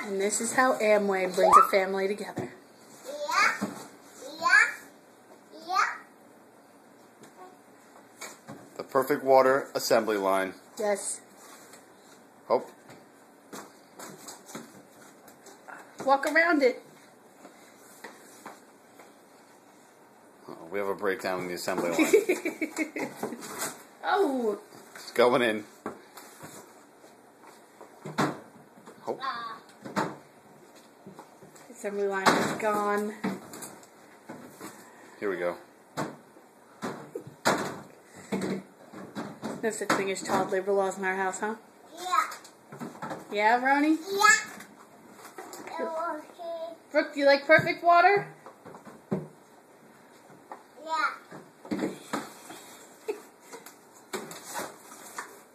And this is how Amway brings a family together. The perfect water assembly line. Yes. Oh. Walk around it. We have a breakdown in the assembly line. Oh. It's going in. Oh. Assembly line is gone. Here we go. No such thing as child labor laws in our house, huh? Yeah. Yeah, Roni? Yeah. Brooke, do you like perfect water? Yeah.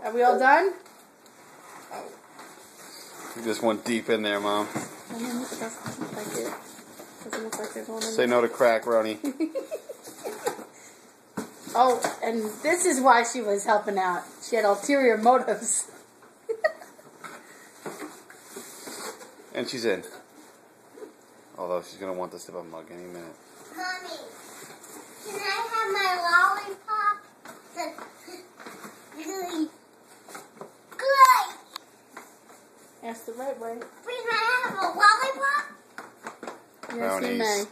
Are we all done? You just went deep in there, Mom. Doesn't look like it. Doesn't look like there's one in Say there. no to crack, Roni. Oh, and this is why she was helping out. She had ulterior motives. And she's in. Although she's going to want the sip of mug any minute. Mommy, can I have my lollipop? Good. That's the right way. Please, may I have a lollipop? Yes, you Brownies. may.